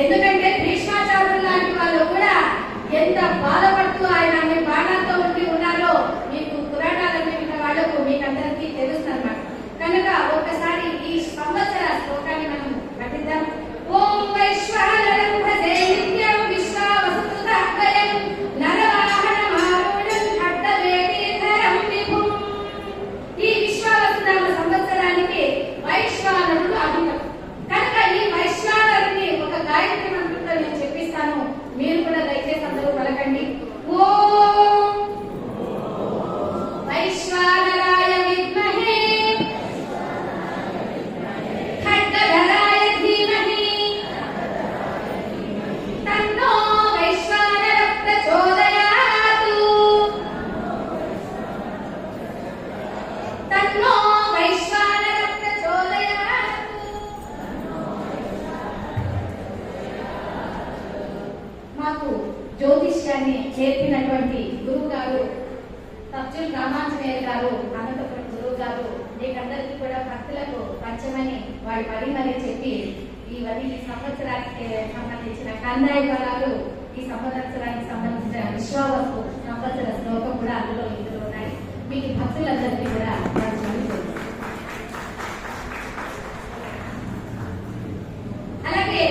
ఎందుకంటే భీష్మాచార్యులు లాంటి వాళ్ళు కూడా ఎంత బాధపడుతూ ఆయన బాణాలతో ఉండి ఉన్నారో మీకు పురాణాలన్నీ ఉన్న వాళ్ళకు మీకు అందరికీ తెలుస్తుంది. కనుక ఒక్కసారి ఈ సంవత్సర శ్లోకాన్ని మనం పఠిద్దాం. ఓం వైశ్వానరం భజే నిత్యం విశ్వావసుతః నరవాహనమారూఢం ఖడ్గవేదీధరం విభుం. ఈ విశ్వావసునామ సంవత్సరానికి వైశ్వానరుడు అధికం. కనుక ఈ వైశ్వానరుని ఒక గాయత్రి మంత్రంతో నేను చెప్పిస్తాను, మీరు కూడా దయచేసి అందరూ పలకండి. ఓం వైశ్వానరాయ విద్మహే ఖడ్గధరాయ ధీమహి తన్నో వైశ్వానరః ప్రచోదయాత్. తన్నో వైశ్వానరః ప్రచోదయాత్. మాకు జ్యోతిష్యాన్ని నేర్పినటువంటి గురువు గారు సత్యుల్ రామాంజనేయ గారు, అనంతపురం గురువు గారు మీకందరికీ కూడా భక్తులకు పంచమని వాడు మరీ చెప్పి ఈ సంవత్సరానికి సంబంధించిన కందాయ ఫలాలు, ఈ సంవత్సరానికి సంబంధించిన విశ్వావసు సంవత్సర శ్లోకం కూడా ఇందులో ఉన్నాయి. మీకు భక్తులందరికీ కూడా అలాగే